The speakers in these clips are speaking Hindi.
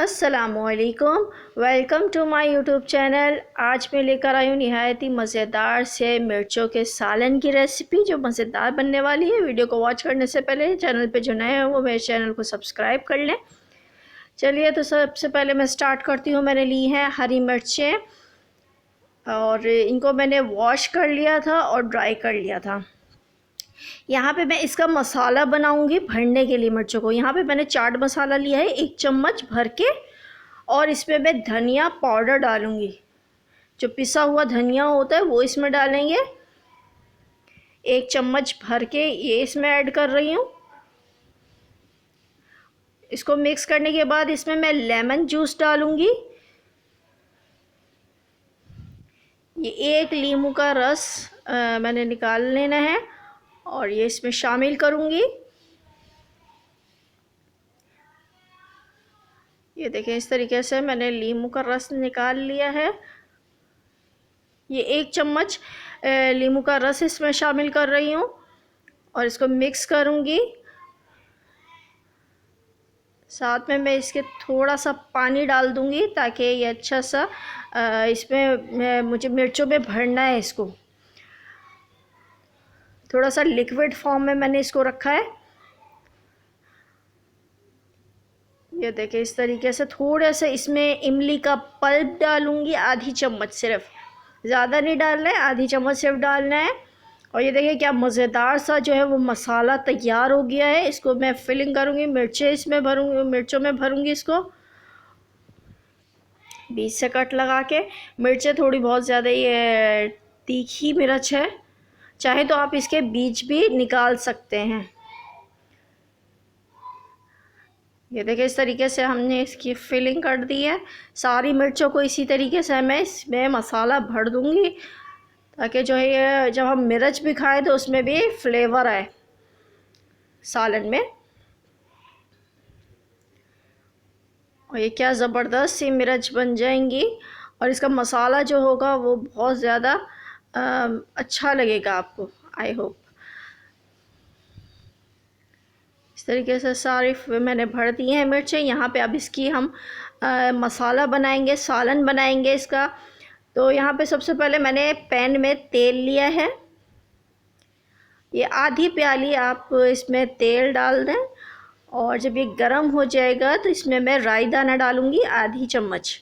अस्सलामुअलैकुम, welcome to my YouTube channel. आज मैं लेकर आई हूँ निहायत ही मज़ेदार से मिर्चों के सालन की रेसिपी, जो मज़ेदार बनने वाली है। वीडियो को वॉच करने से पहले चैनल पे जो नए हैं वो मेरे चैनल को सब्सक्राइब कर लें। चलिए, तो सबसे पहले मैं स्टार्ट करती हूँ। मैंने ली हैं हरी मिर्चें और इनको मैंने वॉश कर लिया था और ड्राई कर लिया था। यहाँ पे मैं इसका मसाला बनाऊंगी भरने के लिए मिर्चों को। यहाँ पे मैंने चाट मसाला लिया है 1 चम्मच भर के, और इसमें मैं धनिया पाउडर डालूंगी। जो पिसा हुआ धनिया होता है वो इसमें डालेंगे। 1 चम्मच भर के ये इसमें ऐड कर रही हूँ। इसको मिक्स करने के बाद इसमें मैं लेमन जूस डालूंगी। ये 1 नींबू का रस मैंने निकाल लेना है और ये इसमें शामिल करूँगी। ये देखें, इस तरीके से मैंने नींबू का रस निकाल लिया है। ये 1 चम्मच नींबू का रस इसमें शामिल कर रही हूँ और इसको मिक्स करूँगी। साथ में मैं इसके थोड़ा सा पानी डाल दूँगी ताकि ये अच्छा सा इसमें मुझे मिर्चों में भरना है। इसको थोड़ा सा लिक्विड फॉर्म में मैंने इसको रखा है। ये देखिए, इस तरीके से थोड़े से इसमें इमली का पल्प डालूँगी, आधी चम्मच सिर्फ, ज़्यादा नहीं डालना है, आधी चम्मच सिर्फ डालना है। और ये देखिए क्या मज़ेदार सा जो है वो मसाला तैयार हो गया है। इसको मैं फिलिंग करूँगी, मिर्चें इसमें भरूँगी, मिर्चों में भरूँगी इसको बीच से कट लगा के। मिर्चें थोड़ी बहुत ज़्यादा ये तीखी मिर्च है, चाहे तो आप इसके बीज भी निकाल सकते हैं। ये देखिए, इस तरीके से हमने इसकी फिलिंग कर दी है। सारी मिर्चों को इसी तरीके से मैं इसमें मसाला भर दूँगी ताकि जो है ये जब हम मिर्च भी खाएं तो उसमें भी फ्लेवर आए सालन में। और ये क्या ज़बरदस्त सी मिर्च बन जाएंगी और इसका मसाला जो होगा वो बहुत ज़्यादा अच्छा लगेगा आपको, आई होप। इस तरीके से सारी मैंने भर दी हैं मिर्चें। यहाँ पे अब इसकी हम मसाला बनाएंगे, सालन बनाएंगे इसका। तो यहाँ पे सबसे पहले मैंने पैन में तेल लिया है। ये आधी प्याली आप इसमें तेल डाल दें और जब ये गर्म हो जाएगा तो इसमें मैं राई दाना डालूँगी, आधी चम्मच।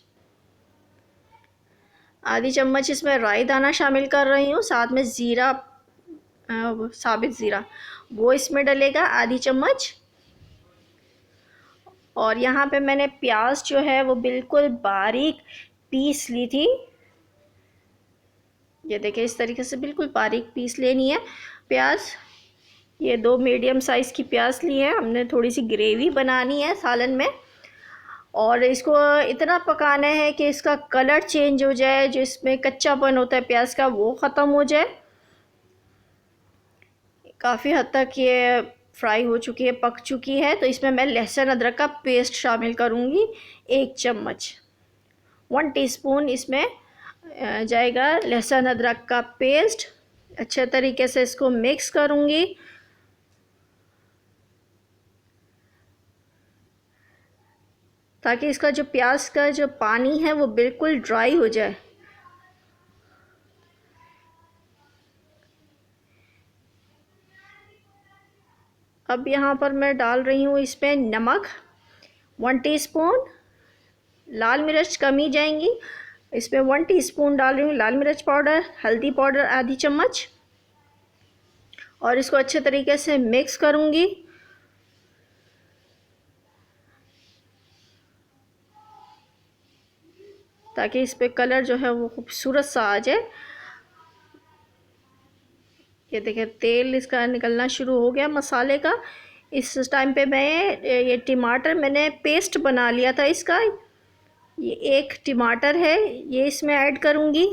आधी चम्मच इसमें राई दाना शामिल कर रही हूँ। साथ में ज़ीरा, साबित ज़ीरा, वो इसमें डलेगा, आधी चम्मच। और यहाँ पे मैंने प्याज जो है वो बिल्कुल बारीक पीस ली थी। ये देखिए, इस तरीके से बिल्कुल बारीक पीस लेनी है प्याज। ये 2 मीडियम साइज़ की प्याज ली है हमने। थोड़ी सी ग्रेवी बनानी है सालन में और इसको इतना पकाना है कि इसका कलर चेंज हो जाए, जो इसमें कच्चापन होता है प्याज का वो ख़त्म हो जाए। काफ़ी हद तक ये फ्राई हो चुकी है, पक चुकी है। तो इसमें मैं लहसुन अदरक का पेस्ट शामिल करूँगी, 1 चम्मच। 1 टीस्पून इसमें जाएगा लहसुन अदरक का पेस्ट। अच्छे तरीके से इसको मिक्स करूँगी ताकि इसका जो प्याज का जो पानी है वो बिल्कुल ड्राई हो जाए। अब यहाँ पर मैं डाल रही हूँ इसमें नमक, 1 टीस्पून। लाल मिर्च कम ही जाएंगी, इसमें 1 टीस्पून डाल रही हूँ लाल मिर्च पाउडर। हल्दी पाउडर आधी चम्मच। और इसको अच्छे तरीके से मिक्स करूँगी ताकि इस पे कलर जो है वो खूबसूरत सा आ जाए। ये देखिए, तेल इसका निकलना शुरू हो गया मसाले का। इस टाइम पे मैं ये टमाटर मैंने पेस्ट बना लिया था इसका, ये 1 टमाटर है, ये इसमें ऐड करूँगी।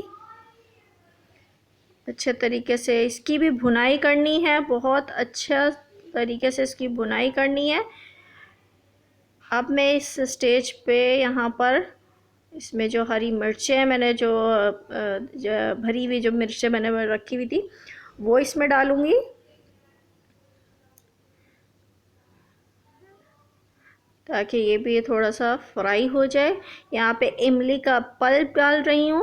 अच्छे तरीके से इसकी भी भुनाई करनी है, बहुत अच्छा तरीके से इसकी भुनाई करनी है। अब मैं इस स्टेज पे यहाँ पर इसमें जो हरी मिर्चें हैं, मैंने जो भरी हुई जो मिर्चें मैंने रखी हुई थी वो इसमें डालूँगी ताकि ये भी थोड़ा सा फ्राई हो जाए। यहाँ पे इमली का पल्प डाल रही हूँ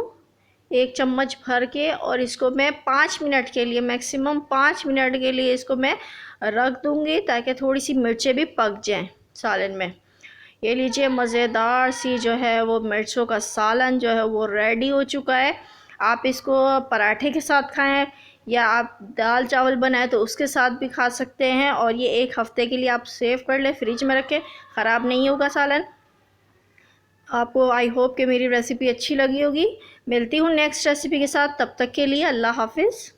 1 चम्मच भर के, और इसको मैं 5 मिनट के लिए, मैक्सिमम 5 मिनट के लिए इसको मैं रख दूँगी ताकि थोड़ी सी मिर्चें भी पक जाएं सालन में। ये लीजिए, मज़ेदार सी जो है वो मिर्चों का सालन जो है वो रेडी हो चुका है। आप इसको पराठे के साथ खाएं या आप दाल चावल बनाएं तो उसके साथ भी खा सकते हैं, और ये 1 हफ़्ते के लिए आप सेव कर लें, फ्रिज में रखें, ख़राब नहीं होगा सालन। आपको आई होप कि मेरी रेसिपी अच्छी लगी होगी। मिलती हूँ नेक्स्ट रेसिपी के साथ, तब तक के लिए अल्लाह हाफिज़।